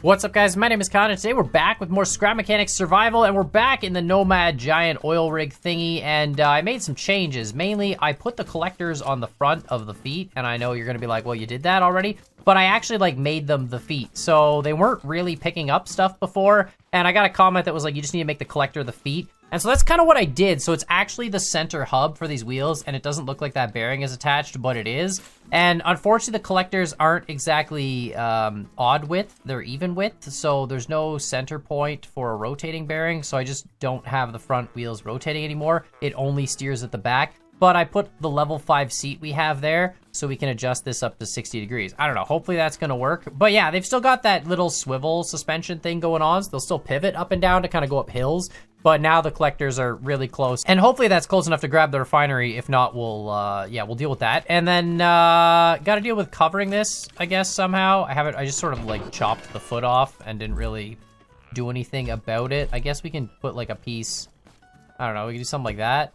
What's up, guys? My name is Con, and today we're back with more Scrap Mechanics Survival, and we're back in the Nomad giant oil rig thingy, and I made some changes. Mainly, I put the collectors on the front of the feet, and I know you're gonna be like, well, you did that already, but I actually made them the feet, so they weren't really picking up stuff before, and I got a comment that was like, you just need to make the collector the feet. And so that's kind of what I did. So it's actually the center hub for these wheels, and it doesn't look like that bearing is attached, but it is. And unfortunately, the collectors aren't exactly odd width, they're even width, so there's no center point for a rotating bearing, so I just don't have the front wheels rotating anymore. It only steers at the back. But I put the level 5 seat we have there, so we can adjust this up to 60 degrees. I don't know, hopefully that's gonna work. But yeah, they've still got that little swivel suspension thing going on, so they'll still pivot up and down to kind of go up hills. But now the collectors are really close, and hopefully that's close enough to grab the refinery. If not, we'll deal with that. And then gotta deal with covering this, I guess, somehow. I just sort of chopped the foot off and didn't really do anything about it. I guess we can put a piece, I don't know, we can do something like that.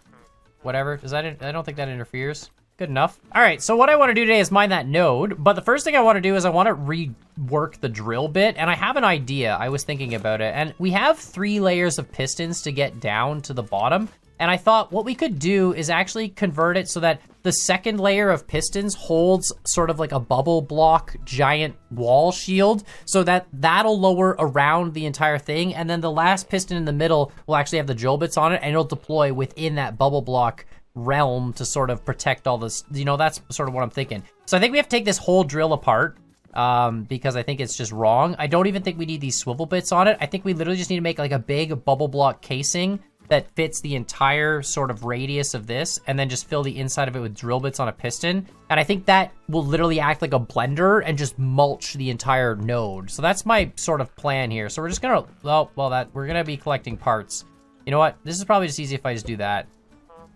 Whatever, I don't think that interferes. Good enough. All right, so what I want to do today is mine that node, but the first thing I want to do is I want to rework the drill bit, and I have an idea. I was thinking about it, and we have 3 layers of pistons to get down to the bottom, and I thought what we could do is actually convert it so that the second layer of pistons holds sort of like a bubble block giant wall shield, so that that'll lower around the entire thing, and then the last piston in the middle will actually have the drill bits on it, and it'll deploy within that bubble block realm to sort of protect all this. You know, that's sort of what I'm thinking. So I think we have to take this whole drill apart because I think it's just wrong. I don't even think we need these swivel bits on it. I think we literally just need to make a big bubble block casing that fits the entire sort of radius of this, and then just fill the inside of it with drill bits on a piston. And I think that will literally act like a blender and just mulch the entire node. So that's my sort of plan here. So we're just gonna, we're gonna be collecting parts. You know what? This is probably just easy if I just do that.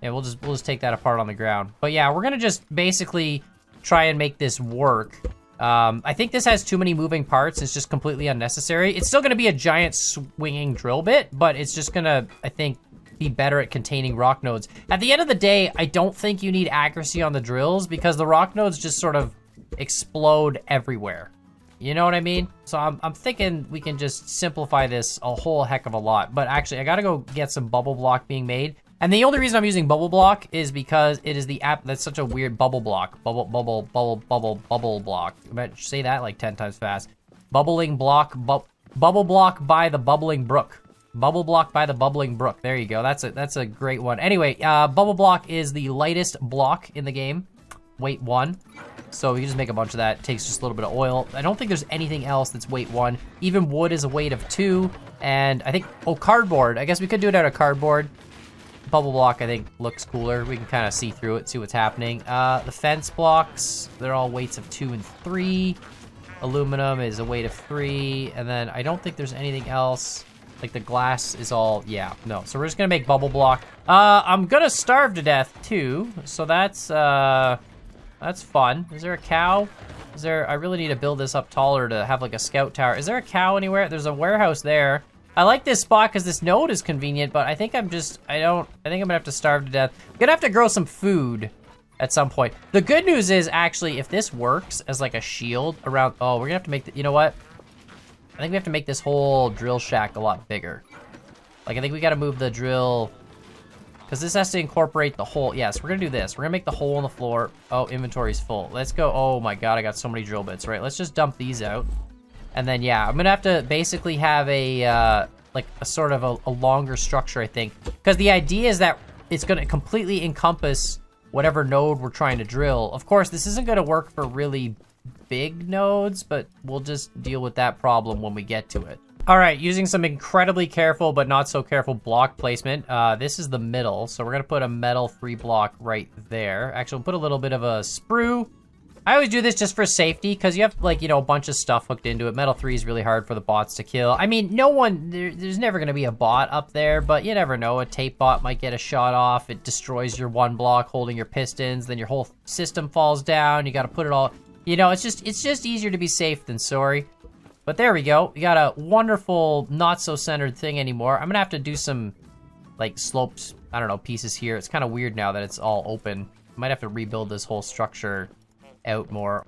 Yeah, we'll just take that apart on the ground. But yeah, we're gonna just basically try and make this work. I think this has too many moving parts. It's just completely unnecessary. It's still gonna be a giant swinging drill bit, but it's just gonna, I think, be better at containing rock nodes. At the end of the day, I don't think you need accuracy on the drills because the rock nodes just sort of explode everywhere. You know what I mean? So I'm thinking we can just simplify this a whole heck of a lot. But actually, I gotta go get some bubble block being made. And the only reason I'm using bubble block is because it is the app that's such a weird bubble block. Bubble block. I might say that like 10 times fast. Bubbling block, bubble block by the bubbling brook. Bubble block by the bubbling brook. There you go. That's a great one. Anyway, bubble block is the lightest block in the game. Weight 1. So we can just make a bunch of that. It takes just a little bit of oil. I don't think there's anything else that's weight 1. Even wood is a weight of 2. And I think, cardboard. I guess we could do it out of cardboard. Bubble block, I think, looks cooler. We can kind of see through it, see what's happening. The fence blocks, they're all weights of 2 and 3. Aluminum is a weight of 3. And then I don't think there's anything else. Like the glass is all, no. So we're just gonna make bubble block. I'm gonna starve to death too. So that's fun. Is there a cow? I really need to build this up taller to have like a scout tower. Is there a cow anywhere? There's a warehouse there. I like this spot because this node is convenient, but I think I'm gonna have to starve to death. I'm gonna have to grow some food at some point. The good news is actually, if this works as like a shield around, we're gonna have to make you know what? I think we have to make this whole drill shack a lot bigger. Like, I think we gotta move the drill, because this has to incorporate the hole. Yes, we're gonna do this. We're gonna make the hole in the floor. Oh, inventory's full. Let's go. Oh my God, I got so many drill bits, right? Let's just dump these out. And then, yeah, I'm gonna have to basically have a sort of a longer structure, I think. Because the idea is that it's gonna completely encompass whatever node we're trying to drill. Of course, this isn't gonna work for really big nodes, but we'll just deal with that problem when we get to it. All right, using some incredibly careful but not so careful block placement. This is the middle, so we're gonna put a metal 3 block right there. Actually, we'll put a little bit of a sprue. I always do this just for safety, because you have, a bunch of stuff hooked into it. Metal 3 is really hard for the bots to kill. I mean, there's never going to be a bot up there, but you never know. A tape bot might get a shot off. It destroys your 1 block holding your pistons. Then your whole system falls down. You got to put it all, it's just easier to be safe than sorry. But there we go. We got a wonderful, not so centered thing anymore. I'm going to have to do some, slopes, I don't know, pieces here. It's kind of weird now that it's all open. Might have to rebuild this whole structure out more.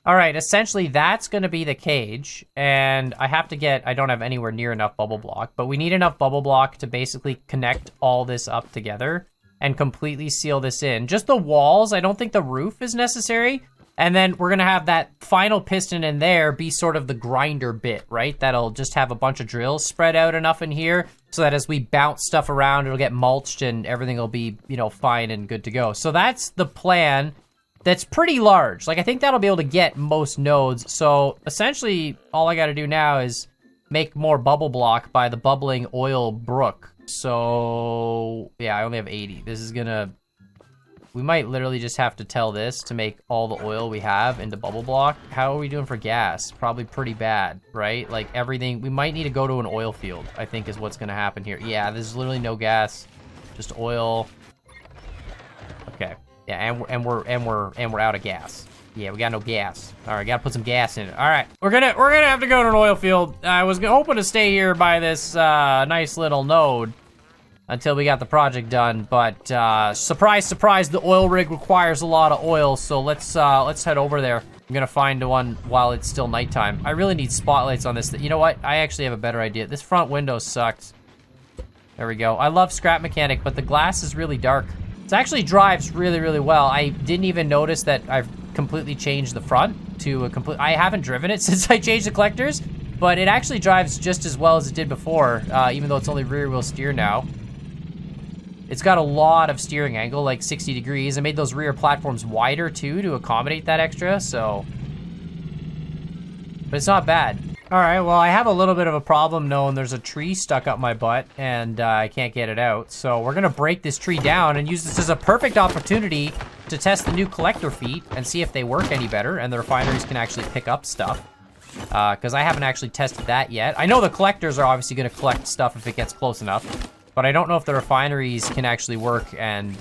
All right, essentially that's going to be the cage, and I have to get, I don't have anywhere near enough bubble block, but we need enough bubble block to basically connect all this up together and completely seal this in. Just the walls, I don't think the roof is necessary, and then we're going to have that final piston in there be sort of the grinder bit, right? That'll just have a bunch of drills spread out enough in here so that as we bounce stuff around, it'll get mulched and everything will be, you know, fine and good to go. So that's the plan. That's pretty large. Like, I think that'll be able to get most nodes. So essentially, all I got to do now is make more bubble block by the bubbling oil brook. So yeah, I only have 80. This is gonna, we might literally just have to tell this to make all the oil we have into bubble block. How are we doing for gas? Probably pretty bad, right? Like everything, we might need to go to an oil field, I think is what's gonna happen here. Yeah, there's literally no gas, just oil. Okay. Yeah, and we're out of gas. Yeah, we got no gas. All right, gotta put some gas in it. All right, we're gonna have to go to an oil field. I was hoping to stay here by this nice little node until we got the project done, but surprise, surprise, the oil rig requires a lot of oil. So let's head over there. I'm gonna find one while it's still nighttime. I really need spotlights on this. You know what? I actually have a better idea. This front window sucks. There we go. I love scrap mechanic, but the glass is really dark. It actually drives really, really well. I didn't even notice that I've completely changed the front to a complete... I haven't driven it since I changed the collectors, but it actually drives just as well as it did before, even though it's only rear wheel steer now. It's got a lot of steering angle, like 60 degrees. I made those rear platforms wider too to accommodate that extra, so... But it's not bad. All right, well, I have a little bit of a problem knowing there's a tree stuck up my butt and I can't get it out. So we're gonna break this tree down and use this as a perfect opportunity to test the new collector feet and see if they work any better and the refineries can actually pick up stuff. Because I haven't actually tested that yet. I know the collectors are obviously gonna collect stuff if it gets close enough, but I don't know if the refineries can actually work, and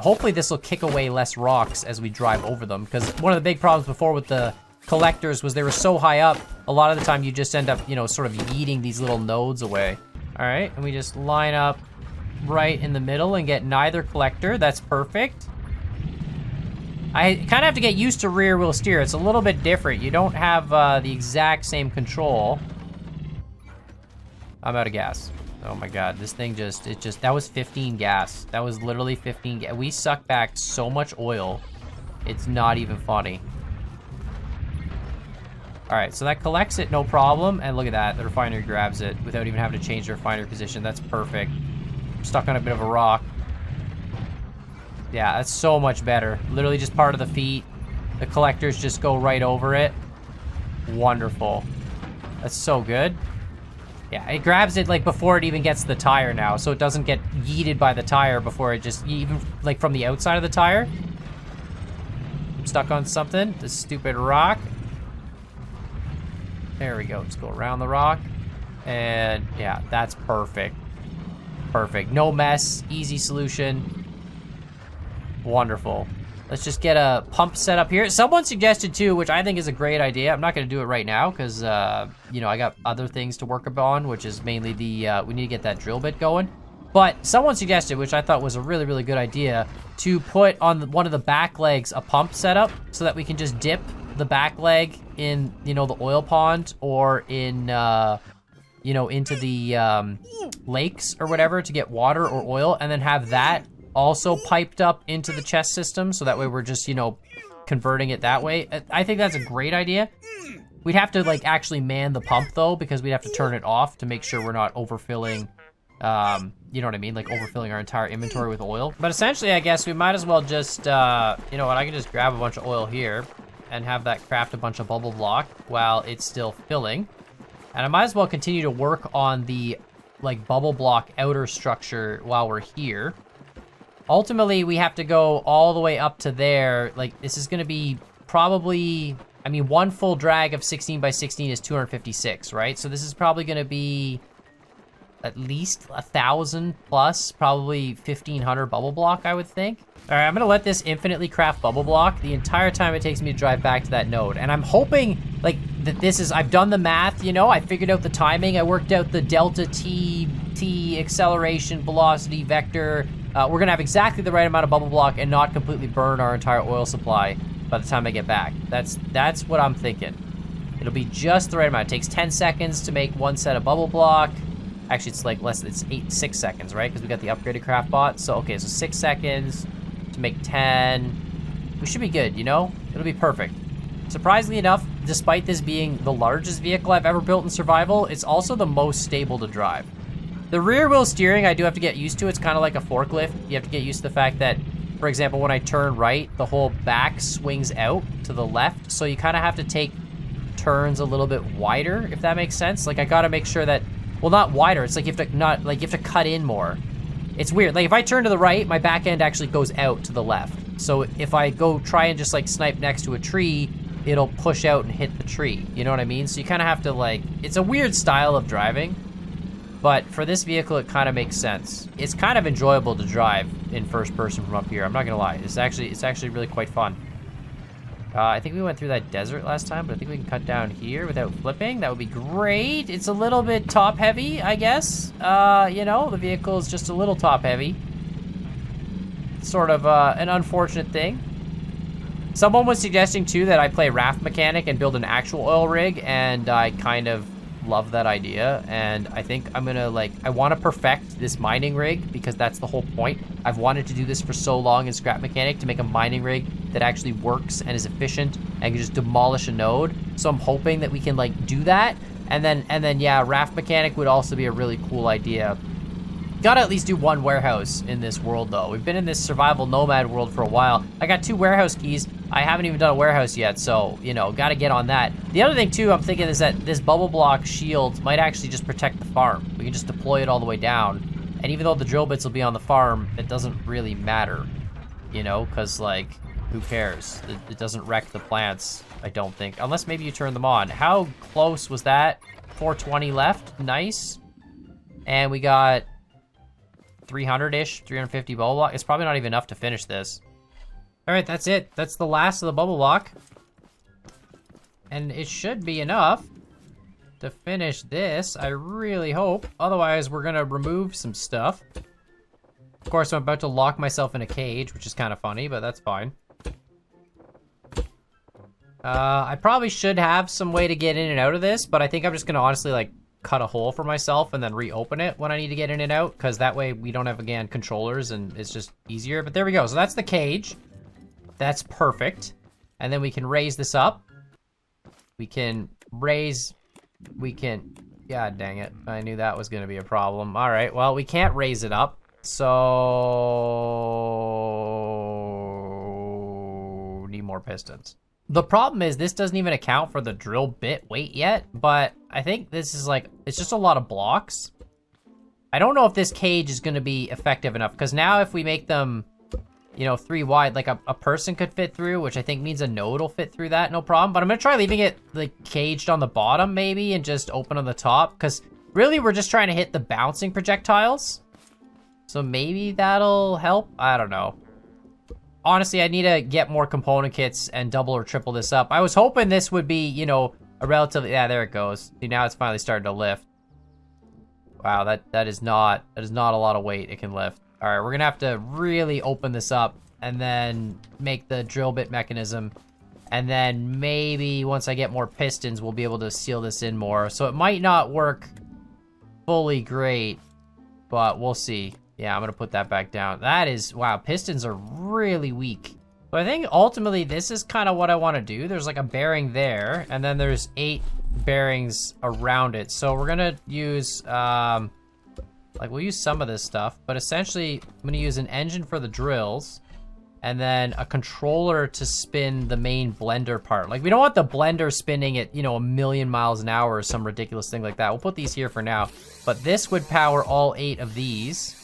hopefully this will kick away less rocks as we drive over them, because one of the big problems before with the collectors was they were so high up, a lot of the time you just end up, you know, sort of yeeting these little nodes away. All right, and we just line up right in the middle and get neither collector. That's perfect. I kind of have to get used to rear wheel steer. It's a little bit different. You don't have the exact same control. I'm out of gas. Oh my God, this thing that was 15 gas. That was literally 15 gas. We suck back so much oil. It's not even funny. All right, so that collects it, no problem. And look at that, the refinery grabs it without even having to change the refinery position. That's perfect. I'm stuck on a bit of a rock. Yeah, that's so much better. Literally just part of the feet. The collectors just go right over it. Wonderful. That's so good. Yeah, it grabs it like before it even gets to the tire now, so it doesn't get yeeted by the tire before it just, even like from the outside of the tire. I'm stuck on something, this stupid rock. There we go, just go around the rock. And yeah, that's perfect. Perfect, no mess, easy solution. Wonderful. Let's just get a pump set up here. Someone suggested too, which I think is a great idea. I'm not gonna do it right now because, you know, I got other things to work upon, which is mainly the, we need to get that drill bit going. But someone suggested, which I thought was a really, really good idea, to put on one of the back legs a pump setup so that we can just dip the back leg in, you know, the oil pond or in, you know, into the lakes or whatever to get water or oil, and then have that also piped up into the chest system, so that way we're just, you know, converting it that way. I think that's a great idea. We'd have to like actually man the pump though, because we'd have to turn it off to make sure we're not overfilling, you know what I mean, like overfilling our entire inventory with oil. But essentially, I guess we might as well just, you know what, I can just grab a bunch of oil here and have that craft a bunch of bubble block while it's still filling. And I might as well continue to work on the like bubble block outer structure while we're here. Ultimately, we have to go all the way up to there. Like, this is gonna be probably, I mean, one full drag of 16 by 16 is 256, right? So this is probably gonna be at least 1,000 plus, probably 1,500 bubble block, I would think. All right, I'm gonna let this infinitely craft bubble block the entire time it takes me to drive back to that node. And I'm hoping, like, that this is, I've done the math, you know, I figured out the timing, I worked out the delta T acceleration, velocity, vector. We're gonna have exactly the right amount of bubble block and not completely burn our entire oil supply. by the time I get back. That's what I'm thinking. It'll be just the right amount. It takes 10 seconds to make one set of bubble block. Actually, it's like less, it's 6 seconds, right? Because we got the upgraded craft bot. So, okay, so 6 seconds to make 10. We should be good, you know? It'll be perfect. Surprisingly enough, despite this being the largest vehicle I've ever built in survival, it's also the most stable to drive. The rear wheel steering, I do have to get used to. It's kind of like a forklift. You have to get used to the fact that, for example, when I turn right, the whole back swings out to the left. So you kind of have to take turns a little bit wider, if that makes sense. Like, I gotta make sure that, well, not wider. It's like you have to cut in more. It's weird. Like, if I turn to the right, my back end actually goes out to the left. So if I go try and just like snipe next to a tree, it'll push out and hit the tree. You know what I mean? So you kind of have to like, it's a weird style of driving, but for this vehicle, it kind of makes sense. It's kind of enjoyable to drive in first person from up here. I'm not gonna lie. It's actually really quite fun. I think we went through that desert last time, but I think we can cut down here without flipping. That would be great. It's a little bit top heavy, I guess. You know, the vehicle is just a little top heavy. Sort of an unfortunate thing. Someone was suggesting too that I play raft mechanic and build an actual oil rig, and I kind of love that idea. And I think I'm gonna I want to perfect this mining rig because that's the whole point. I've wanted to do this for so long in scrap mechanic, to make a mining rig that actually works and is efficient and can just demolish a node. So I'm hoping that we can do that. And then yeah, raft mechanic would also be a really cool idea. Gotta at least do one warehouse in this world though. We've been in this survival nomad world for a while. I got 2 warehouse keys. I haven't even done a warehouse yet, so, you know, gotta get on that. The other thing too I'm thinking is that this bubble block shield might actually just protect the farm. We can just deploy it all the way down. And even though the drill bits will be on the farm, it doesn't really matter, you know, because who cares? It doesn't wreck the plants, I don't think. Unless maybe you turn them on. How close was that? 420 left, nice. And we got 300-ish, 350 bubble block. It's probably not even enough to finish this. All right, that's it. That's the last of the bubble block. And it should be enough to finish this, I really hope. Otherwise, we're gonna remove some stuff. Of course, I'm about to lock myself in a cage, which is kind of funny, but that's fine. I probably should have some way to get in and out of this, but I think I'm just gonna honestly cut a hole for myself and then reopen it when I need to get in and out, because that way we don't have, again, controllers and it's just easier. But there we go. So that's the cage. That's perfect. And then we can raise this up. We can raise... God dang it. I knew that was going to be a problem. All right. Well, we can't raise it up. So... need more pistons. The problem is this doesn't even account for the drill bit weight yet, but I think this is it's just a lot of blocks. I don't know if this cage is going to be effective enough, because now if we make them, you know, 3 wide, a person could fit through, which I think means a node will fit through that, no problem. But I'm going to try leaving it caged on the bottom maybe and just open on the top, because really we're just trying to hit the bouncing projectiles. So maybe that'll help. I don't know. Honestly, I need to get more component kits and double or triple this up. I was hoping this would be, you know, a relatively... Yeah, there it goes. See, now it's finally starting to lift. Wow, that is not a lot of weight it can lift. All right, we're gonna have to really open this up and then make the drill bit mechanism. And then maybe once I get more pistons, we'll be able to seal this in more. So it might not work fully great, but we'll see. Yeah, I'm gonna put that back down. That is, wow, pistons are really weak. So I think ultimately this is kind of what I want to do. There's a bearing there, and then there's 8 bearings around it. So we're gonna use, we'll use some of this stuff, but essentially I'm gonna use an engine for the drills, and then a controller to spin the main blender part. We don't want the blender spinning at, you know, 1,000,000 miles an hour or some ridiculous thing like that. We'll put these here for now, but this would power all 8 of these.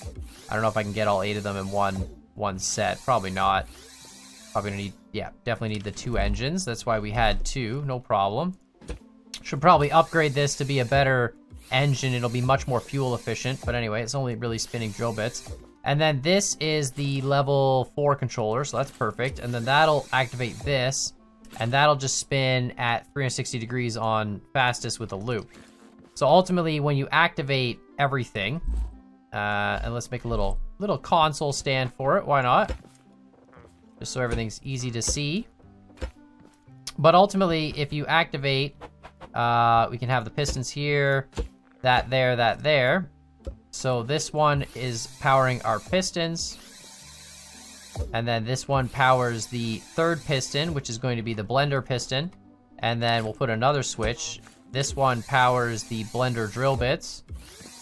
I don't know if I can get all 8 of them in one set. Probably not. Probably gonna need, yeah, definitely need the 2 engines. That's why we had 2, no problem. Should probably upgrade this to be a better engine. It'll be much more fuel efficient, but anyway, it's only really spinning drill bits. And then this is the level 4 controller, so that's perfect. And then that'll activate this, and that'll just spin at 360 degrees on fastest with a loop. So ultimately, when you activate everything, and let's make a little console stand for it. Why not? Just so everything's easy to see. But ultimately, if you activate, we can have the pistons here, that there. So this one is powering our pistons. And then this one powers the third piston, which is going to be the blender piston. And then we'll put another switch. This one powers the blender drill bits.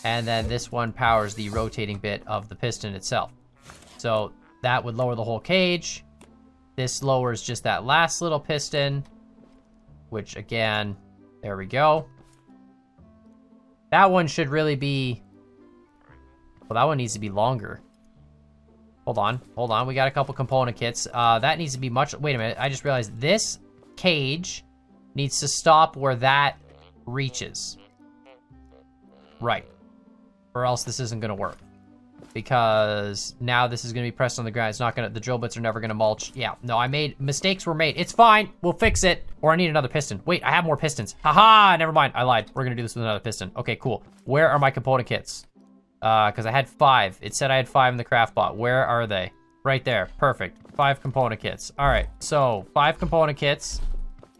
And then this one powers the rotating bit of the piston itself. So that would lower the whole cage. This lowers just that last little piston, which again, there we go. That one should really be, well, that one needs to be longer. Hold on. We got a couple component kits. That needs to be much, wait a minute. I just realized this cage needs to stop where that reaches. Right. Or else this isn't gonna work. Because now this is gonna be pressed on the ground. It's not gonna, the drill bits are never gonna mulch. Yeah, no, mistakes were made. It's fine, we'll fix it. Or I need another piston. Wait, I have more pistons. Haha, never mind, I lied. We're gonna do this with another piston. Okay, cool. Where are my component kits? Because I had 5. It said I had 5 in the craft bot. Where are they? Right there, perfect. 5 component kits. All right, so 5 component kits.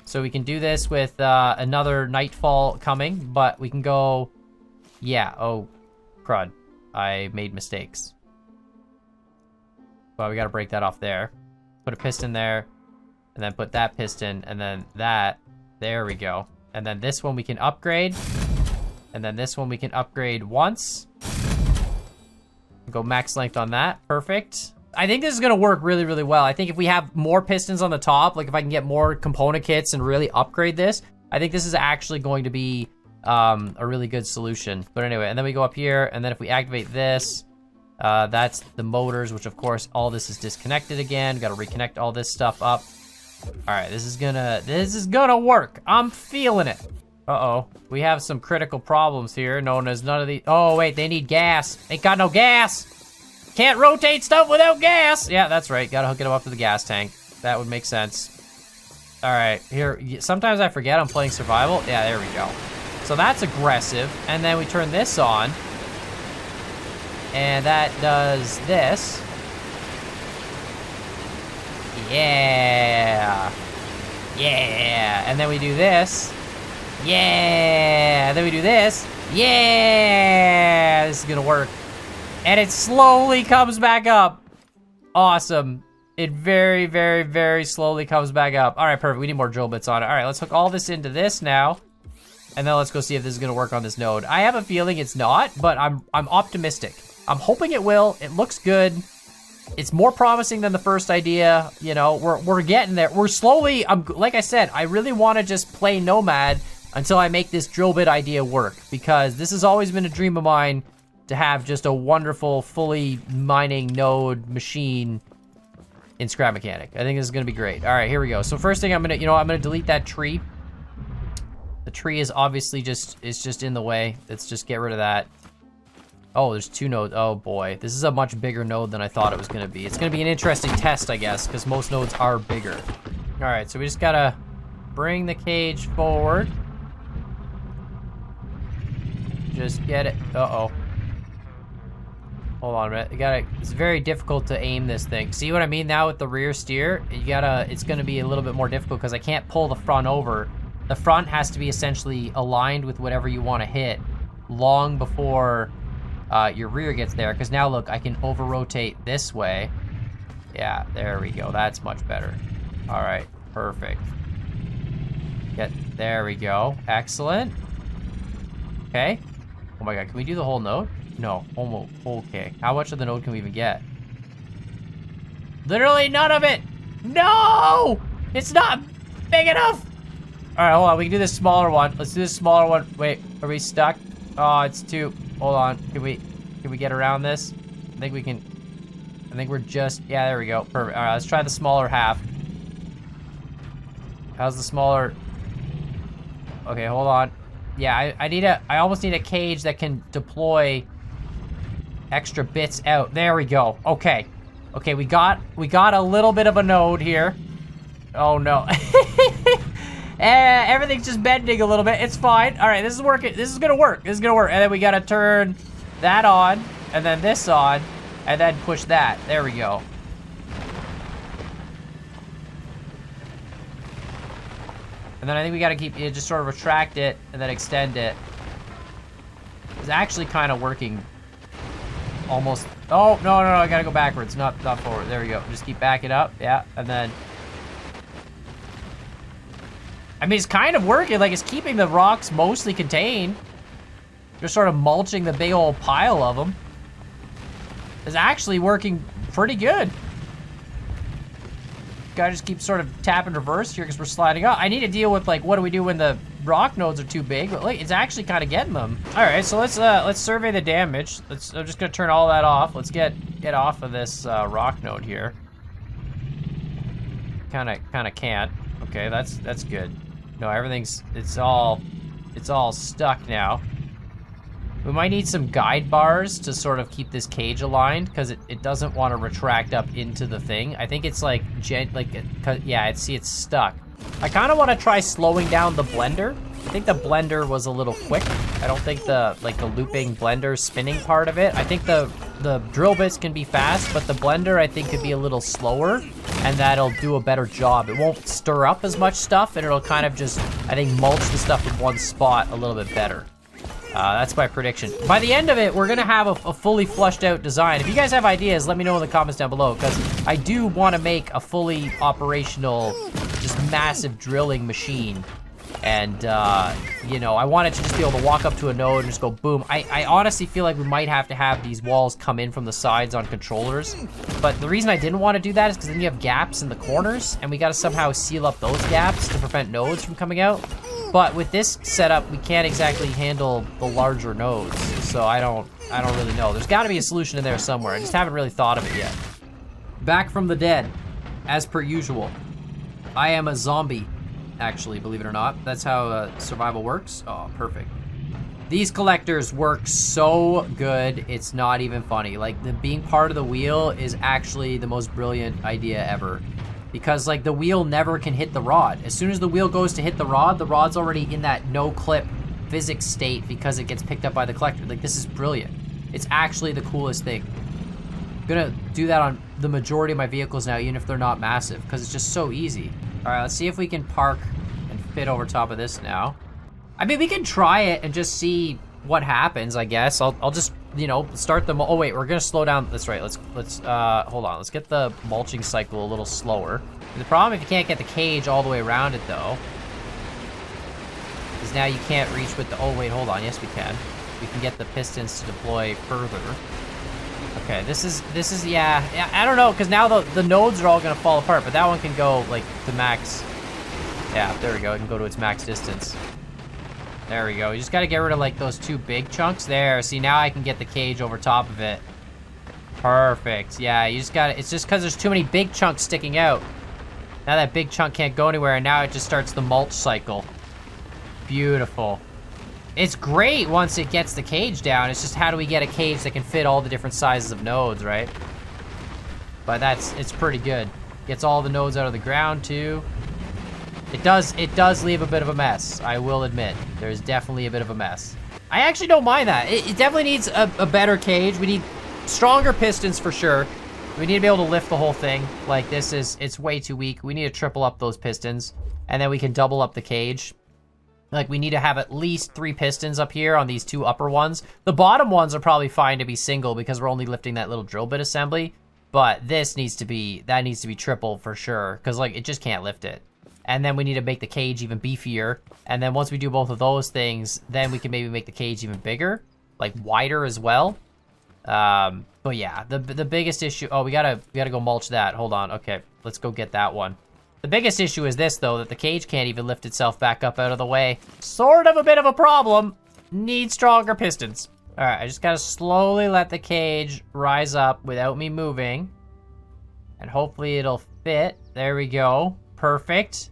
So we can do this with another nightfall coming, but we can go, yeah, oh, crud. I made mistakes. Well, we gotta break that off there. Put a piston there, and then put that piston, and then that. There we go. And then this one we can upgrade. And then this one we can upgrade once. Go max length on that. Perfect. I think this is gonna work really, really well. I think if we have more pistons on the top, like if I can get more component kits and really upgrade this, I think this is actually going to be a really good solution. But anyway, and then we go up here, and then if we activate this, that's the motors, which of course all this is disconnected again. Got to reconnect all this stuff up. All right, this is gonna work. I'm feeling it. Uh-oh, we have some critical problems here, known as none of the, oh wait, they need gas. Ain't got no gas. Can't rotate stuff without gas. Yeah, that's right, gotta hook it up to the gas tank. That would make sense. All right, here, sometimes I forget I'm playing survival. Yeah, there we go. So that's aggressive, and then we turn this on, and that does this. Yeah. Yeah, and then we do this. Yeah, and then we do this. Yeah, this is gonna work. And it slowly comes back up. Awesome. It very, very, very slowly comes back up. All right, perfect. We need more drill bits on it. All right, let's hook all this into this now. And then let's go see if this is gonna work on this node. I have a feeling it's not, but I'm optimistic. I'm hoping it will. It looks good. It's more promising than the first idea. You know, we're getting there. We're slowly, like I said, I really wanna just play Nomad until I make this drill bit idea work, because this has always been a dream of mine to have just a wonderful, fully mining node machine in Scrap Mechanic. I think this is gonna be great. All right, here we go. So first thing I'm gonna delete that tree. The tree is obviously just in the way. Let's just get rid of that. Oh, there's 2 nodes. Oh boy, this is a much bigger node than I thought it was gonna be. It's gonna be an interesting test, I guess, because most nodes are bigger. All right, so we just gotta bring the cage forward. Just get it. Uh-oh. Hold on a minute. It's very difficult to aim this thing. See what I mean now with the rear steer? It's gonna be a little bit more difficult because I can't pull the front over. The front has to be essentially aligned with whatever you want to hit long before your rear gets there. Because now look, I can over-rotate this way. Yeah, there we go. That's much better. All right, perfect. There we go. Excellent. Okay. Oh my god, can we do the whole node? No, almost. Okay. How much of the node can we even get? Literally none of it! No! It's not big enough! Alright, hold on. We can do this smaller one. Let's do this smaller one. Wait, are we stuck? Oh, it's too... Hold on. Can we get around this? I think we can... I think we're just... Yeah, there we go. Perfect. Alright, let's try the smaller half. How's the smaller... Okay, hold on. Yeah, I almost need a cage that can deploy extra bits out. There we go. Okay. Okay, we got a little bit of a node here. Oh no. Everything's just bending a little bit. It's fine. All right, this is working. This is gonna work. This is gonna work. And then we gotta turn that on, and then this on, and then push that. There we go. And then I think we gotta keep, just sort of retract it and then extend it. It's actually kind of working almost. Oh, no, I gotta go backwards, not forward. There we go. Just keep backing up, yeah, and then. I mean, it's kind of working, like it's keeping the rocks mostly contained. Just sort of mulching the big old pile of them. It's actually working pretty good. Gotta just keep sort of tapping reverse here because we're sliding up. I need to deal with, like, what do we do when the rock nodes are too big? But like, it's actually kind of getting them. All right, so let's survey the damage. I'm just gonna turn all that off. Let's get off of this rock node here. Kind of can't. Okay, that's good. No, everything's it's all stuck now. We might need some guide bars to sort of keep this cage aligned because it doesn't want to retract up into the thing. I think it's like, yeah, it's stuck. I kind of want to try slowing down the blender. I think the blender was a little quick. I don't think the looping blender spinning part of it. I think the drill bits can be fast, but the blender I think could be a little slower and that'll do a better job. It won't stir up as much stuff and it'll kind of just, I think, mulch the stuff in one spot a little bit better. That's my prediction. By the end of it, we're gonna have a fully flushed out design. If you guys have ideas, let me know in the comments down below, because I do want to make a fully operational, just massive drilling machine. And, you know, I want it to just be able to walk up to a node and just go boom. I honestly feel like we might have to have these walls come in from the sides on controllers. But the reason I didn't want to do that is because then you have gaps in the corners, and we got to somehow seal up those gaps to prevent nodes from coming out. But with this setup, we can't exactly handle the larger nodes, so I don't really know. There's got to be a solution in there somewhere. I just haven't really thought of it yet. Back from the dead, as per usual. I am a zombie, actually, believe it or not. That's how survival works. Oh, perfect. These collectors work so good, it's not even funny. Like, being part of the wheel is actually the most brilliant idea ever. Because, like, the wheel never can hit the rod. As soon as the wheel goes to hit the rod's already in that no-clip physics state because it gets picked up by the collector. Like, this is brilliant. It's actually the coolest thing. I'm gonna do that on the majority of my vehicles now, even if they're not massive, because it's just so easy. All right, let's see if we can park and fit over top of this now. I mean, we can try it and just see what happens, I guess. I'll just, you know, start the, oh wait, we're gonna slow down, that's right, let's hold on, let's get the mulching cycle a little slower. The problem if you can't get the cage all the way around it though, is now you can't reach with the, oh wait, hold on, yes we can. We can get the pistons to deploy further. Okay, this is, yeah, I don't know, because now the nodes are all gonna fall apart, but that one can go, like, to max, yeah, there we go, it can go to its max distance. There we go. You just gotta get rid of, like, those two big chunks. There. See, now I can get the cage over top of it. Perfect. Yeah, you just gotta... It's just because there's too many big chunks sticking out. Now that big chunk can't go anywhere, and now it just starts the mulch cycle. Beautiful. It's great once it gets the cage down. It's just how do we get a cage that can fit all the different sizes of nodes, right? But it's pretty good. Gets all the nodes out of the ground, too. It does leave a bit of a mess, I will admit. There's definitely a bit of a mess. I actually don't mind that. It definitely needs a better cage. We need stronger pistons for sure. We need to be able to lift the whole thing. Like, it's way too weak. We need to triple up those pistons, and then we can double up the cage. Like, we need to have at least 3 pistons up here on these 2 upper ones. The bottom ones are probably fine to be single because we're only lifting that little drill bit assembly. But that needs to be triple for sure, because, like, it just can't lift it. And then we need to make the cage even beefier. And then once we do both of those things, then we can maybe make the cage even bigger, like wider as well. But yeah, the biggest issue, oh, we gotta go mulch that. Hold on, okay, let's go get that one. The biggest issue is this though, that the cage can't even lift itself back up out of the way. Sort of a bit of a problem. Need stronger pistons. All right, I just gotta slowly let the cage rise up without me moving. And hopefully it'll fit. There we go, perfect.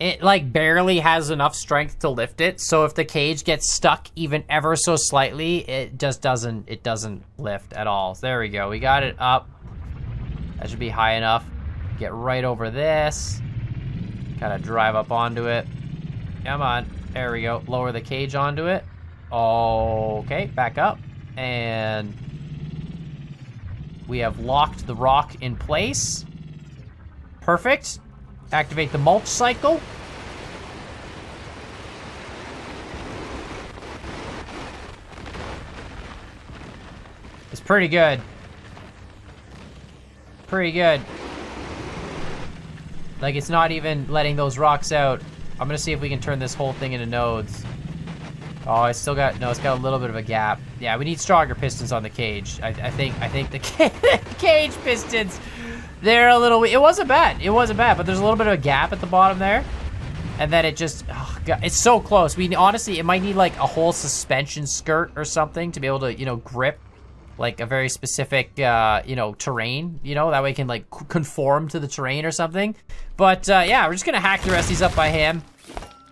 It, like, barely has enough strength to lift it, so if the cage gets stuck even ever so slightly, it just doesn't lift at all. So there we go, we got it up. That should be high enough. Get right over this. Kind of drive up onto it. Come on, there we go. Lower the cage onto it. Okay, back up. And we have locked the rock in place. Perfect. Activate the mulch cycle. It's pretty good. Pretty good. Like, it's not even letting those rocks out. I'm gonna see if we can turn this whole thing into nodes. Oh, it's still got, no, it's got a little bit of a gap. Yeah, we need stronger pistons on the cage. I think the cage pistons, they're a little, it wasn't bad, but there's a little bit of a gap at the bottom there. And then it just, oh God, it's so close. We honestly, it might need like a whole suspension skirt or something to be able to, you know, grip like a very specific, you know, terrain, you know, that way it can like conform to the terrain or something. But yeah, we're just gonna hack the rest of these up by hand.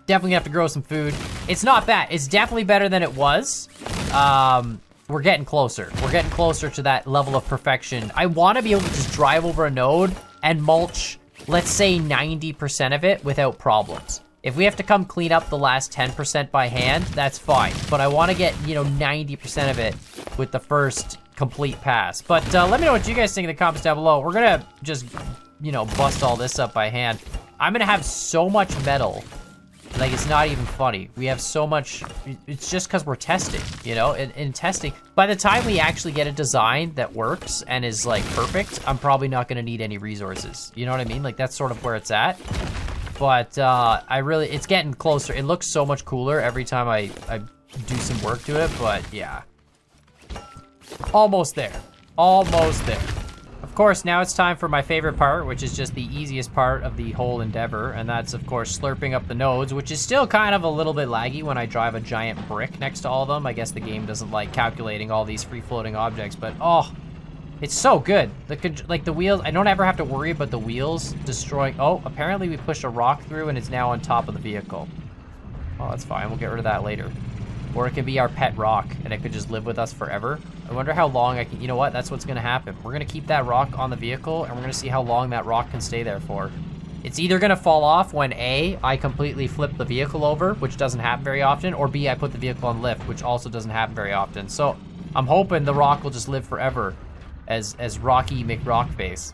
Definitely have to grow some food. It's not bad. It's definitely better than it was. We're getting closer. We're getting closer to that level of perfection. I want to be able to just drive over a node and mulch, let's say 90% of it without problems. If we have to come clean up the last 10% by hand, that's fine. But I want to get, you know, 90% of it with the first complete pass. But let me know what you guys think in the comments down below. We're gonna just, you know, bust all this up by hand. I'm gonna have so much metal. Like, it's not even funny. We have so much, it's just because we're testing, you know? In testing, by the time we actually get a design that works and is, like, perfect, I'm probably not going to need any resources. You know what I mean? Like, that's sort of where it's at. But, it's getting closer. It looks so much cooler every time I do some work to it, but, yeah. Almost there. Almost there. Of course, now it's time for my favorite part, which is just the easiest part of the whole endeavor, and that's, of course, slurping up the nodes, which is still kind of a little bit laggy when I drive a giant brick next to all of them. I guess the game doesn't like calculating all these free-floating objects, but, oh, it's so good. Like, the wheels, I don't ever have to worry about the wheels destroying. Oh, apparently we pushed a rock through, and it's now on top of the vehicle. Oh, that's fine. We'll get rid of that later. Or it could be our pet rock, and it could just live with us forever. I wonder how long I can, you know what, that's what's gonna happen. We're gonna keep that rock on the vehicle, and we're gonna see how long that rock can stay there for. It's either gonna fall off when A, I completely flip the vehicle over, which doesn't happen very often, or B, I put the vehicle on lift, which also doesn't happen very often. So I'm hoping the rock will just live forever as Rocky McRockface,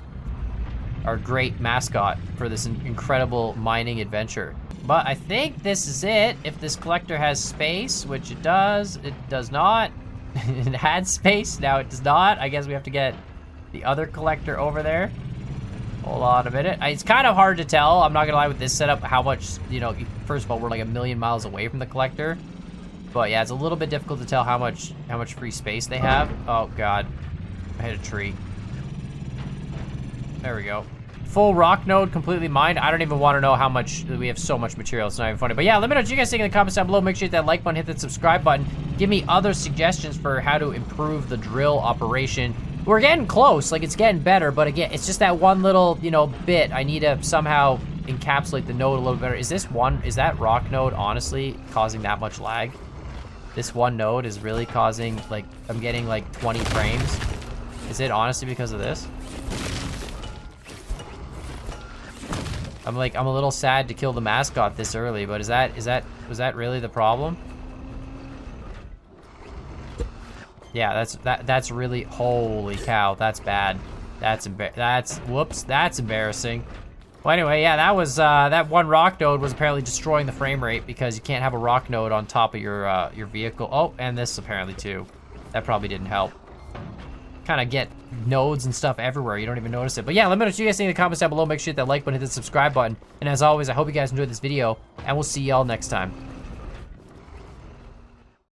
our great mascot for this incredible mining adventure. But I think this is it. If this collector has space, which it does not. It had space, now it does not. I guess we have to get the other collector over there. Hold on a minute. It's kind of hard to tell, I'm not gonna lie, with this setup, how much, you know, first of all, we're like 1,000,000 miles away from the collector. But yeah, it's a little bit difficult to tell how much free space they have. Oh God, I hit a tree. There we go. Full rock node completely mined. I don't even want to know how much, we have so much material, it's not even funny. But yeah, let me know what you guys think in the comments down below. Make sure you hit that like button, hit that subscribe button. Give me other suggestions for how to improve the drill operation. We're getting close, like it's getting better, but again, it's just that one little, you know, bit. I need to somehow encapsulate the node a little better. Is that rock node honestly causing that much lag? This one node is really causing, like, I'm getting like 20 frames. Is it honestly because of this? I'm a little sad to kill the mascot this early, but was that really the problem? Yeah, that's really, holy cow, that's bad. Whoops, that's embarrassing. Well, anyway, yeah, that was, that one rock node was apparently destroying the frame rate because you can't have a rock node on top of your vehicle. Oh, and this apparently too. That probably didn't help. Kind of get nodes and stuff everywhere, you don't even notice it. But yeah, let me know what you guys think in the comments down below. Make sure you hit that like button, hit the subscribe button, and as always, I hope you guys enjoyed this video, and we'll see y'all next time.